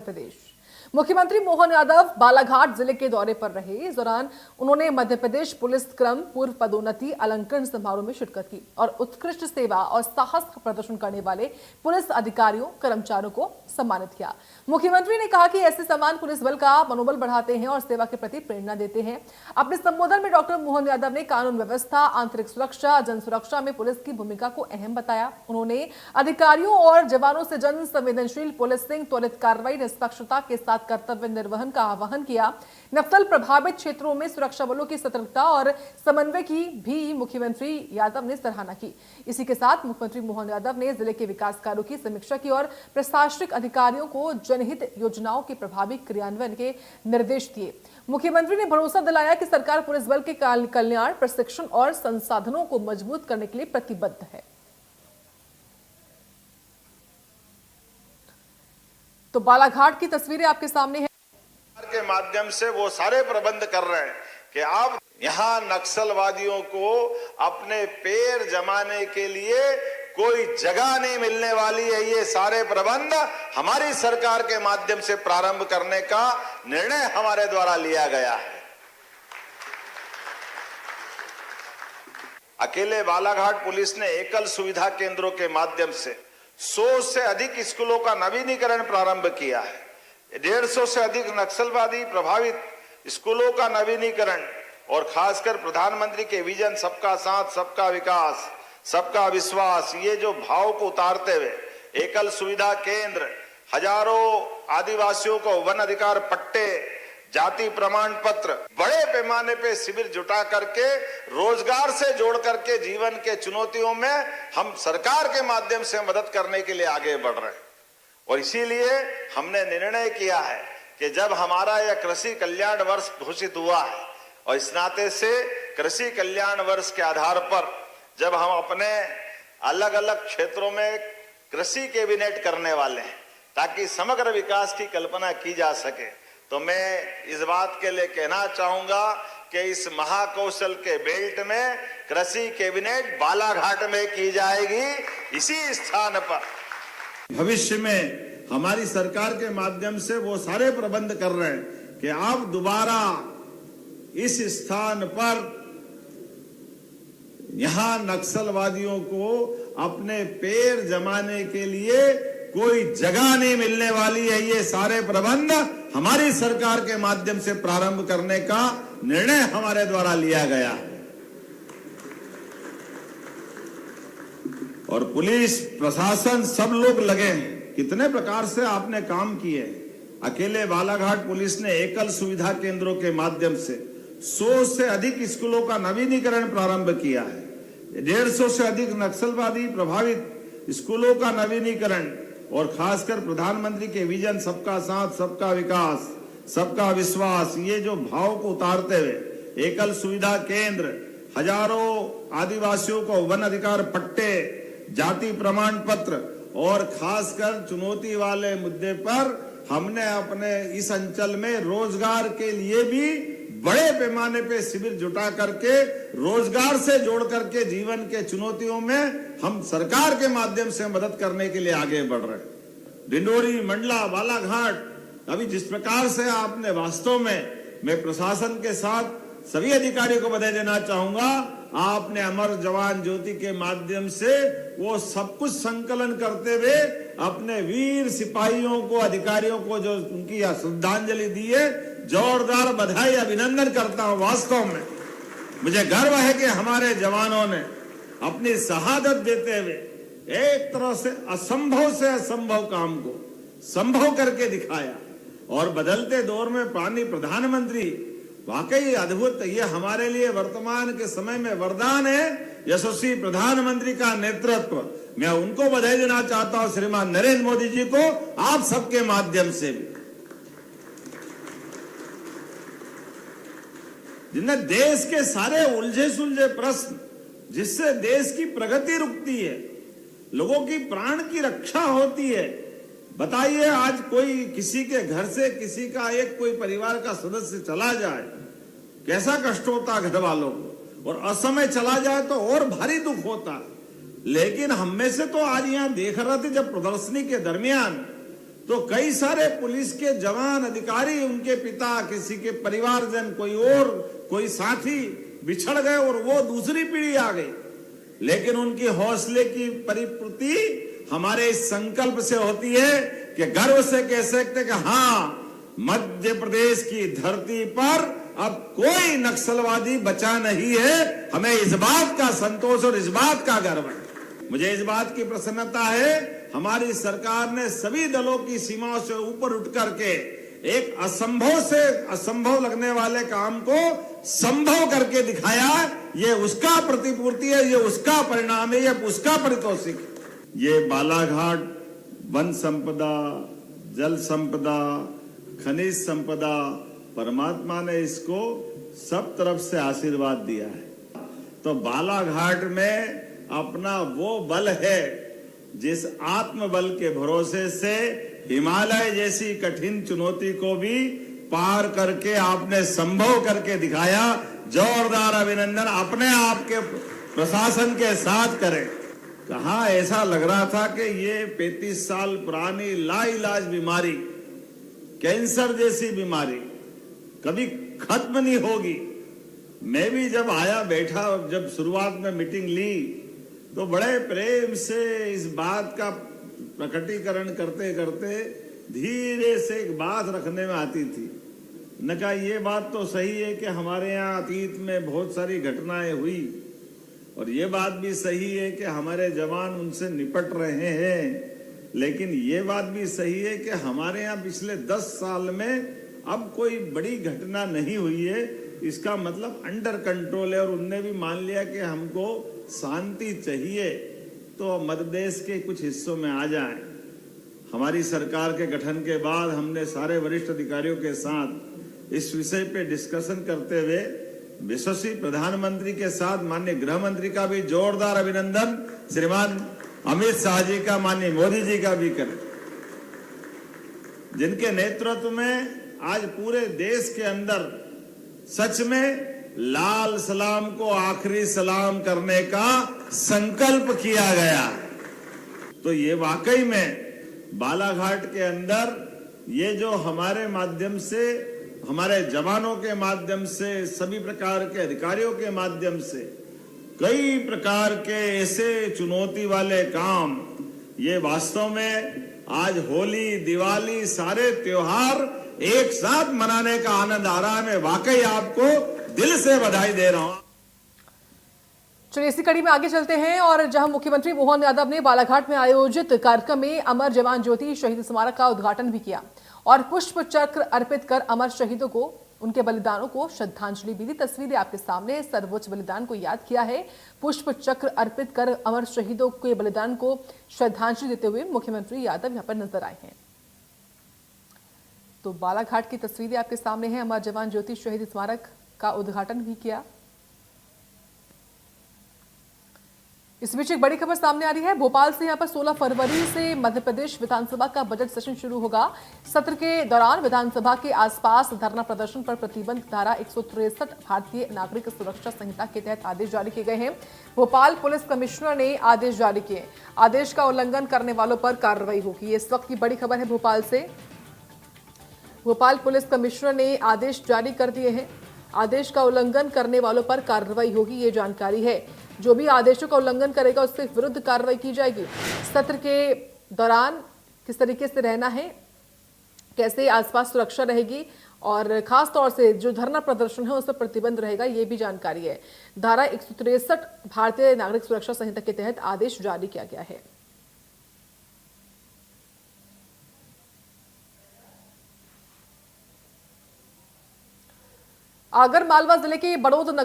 प्रदेश मुख्यमंत्री मोहन यादव बालाघाट जिले के दौरे पर रहे। इस दौरान उन्होंने मध्य प्रदेश पुलिस क्रम पूर्व पदोन्नति अलंकरण समारोह में शिरकत की और उत्कृष्ट सेवा और साहस का प्रदर्शन करने वाले पुलिस अधिकारियों कर्मचारियों को सम्मानित किया। मुख्यमंत्री ने कहा कि ऐसे सम्मान पुलिस बल का मनोबल बढ़ाते हैं और सेवा के प्रति प्रेरणा देते हैं। अपने संबोधन में डॉक्टर मोहन यादव ने कानून व्यवस्था, आंतरिक सुरक्षा, जन सुरक्षा में पुलिस की भूमिका को अहम बताया। उन्होंने अधिकारियों और जवानों से जन संवेदनशील पुलिसिंग, त्वरित कार्रवाई, निष्पक्षता के साथ कर्तव्य निर्वहन का आह्वान किया। नक्सल प्रभावित क्षेत्रों में सुरक्षा बलों की सतर्कता और समन्वय की भी मुख्यमंत्री यादव ने सराहना की। इसी के साथ मुख्यमंत्री मोहन यादव ने जिले के विकास कार्यों की समीक्षा की और प्रशासनिक अधिकारियों को जनहित योजनाओं के प्रभावी क्रियान्वयन के निर्देश दिए। मुख्यमंत्री ने भरोसा दिलाया कि सरकार पुलिस बल के कल्याण, प्रशिक्षण और संसाधनों को मजबूत करने के लिए प्रतिबद्ध है। तो बालाघाट की तस्वीरें आपके सामने हैं। के माध्यम से वो सारे प्रबंध कर रहे हैं कि आप यहाँ नक्सलवादियों को अपने पैर जमाने के लिए कोई जगह नहीं मिलने वाली है। ये सारे प्रबंध हमारी सरकार के माध्यम से प्रारंभ करने का निर्णय हमारे द्वारा लिया गया है। अकेले बालाघाट पुलिस ने एकल सुविधा केंद्रों के माध्यम से 100 से अधिक स्कूलों का नवीनीकरण प्रारंभ किया है। 150 से अधिक नक्सलवादी प्रभावित स्कूलों का नवीनीकरण और खासकर प्रधानमंत्री के विजन सबका साथ, सबका विकास, सबका विश्वास, ये जो भाव को उतारते हुए एकल सुविधा केंद्र, हजारों आदिवासियों को वन अधिकार पट्टे, जाति प्रमाण पत्र, बड़े पैमाने पे शिविर जुटा करके रोजगार से जोड़ करके जीवन के चुनौतियों में हम सरकार के माध्यम से मदद करने के लिए आगे बढ़ रहे हैं। और इसीलिए हमने निर्णय किया है कि जब हमारा यह कृषि कल्याण वर्ष घोषित हुआ है और इस नाते से कृषि कल्याण वर्ष के आधार पर जब हम अपने अलग अलग क्षेत्रों में कृषि कैबिनेट करने वाले हैं ताकि समग्र विकास की कल्पना की जा सके, तो मैं इस बात के लिए कहना चाहूंगा कि इस महाकौशल के बेल्ट में कृषि कैबिनेट बालाघाट में की जाएगी। इसी स्थान पर भविष्य में हमारी सरकार के माध्यम से वो सारे प्रबंध कर रहे हैं कि आप दोबारा इस स्थान पर यहां नक्सलवादियों को अपने पैर जमाने के लिए कोई जगह नहीं मिलने वाली है। ये सारे प्रबंध हमारी सरकार के माध्यम से प्रारंभ करने का निर्णय हमारे द्वारा लिया गया है। और पुलिस प्रशासन सब लोग लगे हैं। कितने प्रकार से आपने काम किए। अकेले बालाघाट पुलिस ने एकल सुविधा केंद्रों के माध्यम से 100 से अधिक स्कूलों का नवीनीकरण प्रारंभ किया है। 150 से अधिक नक्सलवादी प्रभावित स्कूलों का नवीनीकरण और खासकर प्रधानमंत्री के विजन सबका साथ, सबका विकास, सबका विश्वास, ये जो भाव को उतारते हुए एकल सुविधा केंद्र, हजारों आदिवासियों को वन अधिकार पट्टे, जाति प्रमाण पत्र और खासकर चुनौती वाले मुद्दे पर हमने अपने इस अंचल में रोजगार के लिए भी बड़े पैमाने पे शिविर जुटा करके रोजगार से जोड़ करके जीवन के चुनौतियों में हम सरकार के माध्यम से मदद करने के लिए आगे बढ़ रहे हैं। डिंडोरी, मंडला, बालाघाट, अभी जिस प्रकार से आपने वास्तव में मैं प्रशासन के साथ सभी अधिकारियों को बधाई देना चाहूंगा। आपने अमर जवान ज्योति के माध्यम से वो सब कुछ संकलन करते हुए अपने वीर सिपाहियों को, अधिकारियों को जो उनकी श्रद्धांजलि दी है, जोरदार बधाई, अभिनंदन करता हूं। वास्तव में मुझे गर्व है कि हमारे जवानों ने अपनी शहादत देते हुए एक तरह से असंभव काम को संभव करके दिखाया। और बदलते दौर में पानी प्रधानमंत्री वाकई अद्भुत, ये हमारे लिए वर्तमान के समय में वरदान है। यशस्वी प्रधानमंत्री का नेतृत्व, मैं उनको बधाई देना चाहता हूं, श्रीमान नरेंद्र मोदी जी को, आप सबके माध्यम से भी, जिन्हें देश के सारे उलझे सुलझे प्रश्न जिससे देश की प्रगति रुकती है, लोगों की प्राण की रक्षा होती है। बताइए, आज कोई किसी के घर से किसी का एक कोई परिवार का सदस्य चला जाए, कैसा कष्ट होता घर वालों को, और असमय चला जाए तो और भारी दुख होता। लेकिन हम में से तो आज यहां देख रहे थे जब प्रदर्शनी के दरमियान तो कई सारे पुलिस के जवान अधिकारी, उनके पिता, किसी के परिवारजन, कोई साथी बिछड़ गए और वो दूसरी पीढ़ी आ गई। लेकिन उनकी हौसले की परिपूर्ति हमारे इस संकल्प से होती है कि गर्व से कह सकते कि हाँ, मध्य प्रदेश की धरती पर अब कोई नक्सलवादी बचा नहीं है। हमें इस बात का संतोष और इस बात का गर्व है। मुझे इस बात की प्रसन्नता है, हमारी सरकार ने सभी दलों की सीमाओं से ऊपर उठ करके एक असंभव से असंभव लगने वाले काम को संभव करके दिखाया। ये उसका प्रतिपूर्ति है, ये उसका परिणाम है, ये उसका पारितोषिक है। ये बालाघाट वन संपदा, जल संपदा, खनिज संपदा, परमात्मा ने इसको सब तरफ से आशीर्वाद दिया है। तो बालाघाट में अपना वो बल है जिस आत्मबल के भरोसे से हिमालय जैसी कठिन चुनौती को भी पार करके आपने संभव करके दिखाया। जोरदार अभिनंदन अपने आप के प्रशासन के साथ करें। कहाँ ऐसा लग रहा था कि ये 35 साल पुरानी लाइलाज बीमारी, कैंसर जैसी बीमारी कभी खत्म नहीं होगी। मैं भी जब आया बैठा, जब शुरुआत में मीटिंग ली तो बड़े प्रेम से इस बात का प्रकटीकरण करते करते धीरे से एक बात रखने में आती थी। न कहा ये बात तो सही है कि हमारे यहाँ अतीत में बहुत सारी घटनाएं हुई और ये बात भी सही है कि हमारे जवान उनसे निपट रहे हैं, लेकिन ये बात भी सही है कि हमारे यहाँ पिछले 10 साल में अब कोई बड़ी घटना नहीं हुई है। इसका मतलब अंडर कंट्रोल है और उनने भी मान लिया कि हमको शांति चाहिए तो मध्य प्रदेश के कुछ हिस्सों में आ जाए। हमारी सरकार के गठन के बाद हमने सारे वरिष्ठ अधिकारियों के साथ इस विषय पे डिस्कशन करते हुए यशस्वी प्रधानमंत्री के साथ माननीय गृह मंत्री का भी जोरदार अभिनंदन, श्रीमान अमित शाह जी का, माननीय मोदी जी का भी करें, जिनके नेतृत्व में आज पूरे देश के अंदर सच में लाल सलाम को आखिरी सलाम करने का संकल्प किया गया। तो ये वाकई में बालाघाट के अंदर ये जो हमारे माध्यम से, हमारे जवानों के माध्यम से, सभी प्रकार के अधिकारियों के माध्यम से कई प्रकार के ऐसे चुनौती वाले काम, ये वास्तव में आज होली, दिवाली, सारे त्योहार एक साथ मनाने का आनंद आ रहा है। मैं वाकई आपको दिल से बधाई दे रहा हूं। चलिए इसी कड़ी में आगे चलते हैं और जहां मुख्यमंत्री मोहन यादव ने बालाघाट में आयोजित कार्यक्रम में अमर जवान ज्योति शहीद स्मारक का उद्घाटन भी किया और पुष्प चक्र अर्पित कर अमर शहीदों को, उनके बलिदानों को श्रद्धांजलि भी दी। तस्वीरें आपके सामने, सर्वोच्च बलिदान को याद किया है। पुष्प चक्र अर्पित कर अमर शहीदों के बलिदान को श्रद्धांजलि देते हुए मुख्यमंत्री यादव यहां पर नजर आए हैं। तो बालाघाट की तस्वीरें आपके सामने हैं। अमर जवान ज्योति शहीद स्मारक का उद्घाटन भी किया। इस बीच एक बड़ी खबर सामने आ रही है। भोपाल से यहां पर 16 फरवरी से मध्य प्रदेश विधानसभा का बजट सेशन शुरू होगा। सत्र के दौरान विधानसभा के आसपास धरना प्रदर्शन पर प्रतिबंध, धारा 163 भारतीय नागरिक सुरक्षा संहिता के तहत आदेश जारी किए गए हैं। भोपाल पुलिस कमिश्नर ने आदेश जारी किए। आदेश का उल्लंघन करने वालों पर कार्रवाई होगी। इस वक्त की बड़ी खबर है भोपाल से। भोपाल पुलिस कमिश्नर ने आदेश जारी कर दिए हैं। आदेश का उल्लंघन करने वालों पर कार्रवाई होगी, ये जानकारी है। जो भी आदेशों का उल्लंघन करेगा उसके विरुद्ध कार्रवाई की जाएगी। सत्र के दौरान किस तरीके से रहना है, कैसे आसपास सुरक्षा रहेगी और खास तौर से जो धरना प्रदर्शन है उस पर प्रतिबंध रहेगा, ये भी जानकारी है। धारा 163 भारतीय नागरिक सुरक्षा संहिता के तहत आदेश जारी किया गया है। आगर मालवा जिले के बड़ौद नगर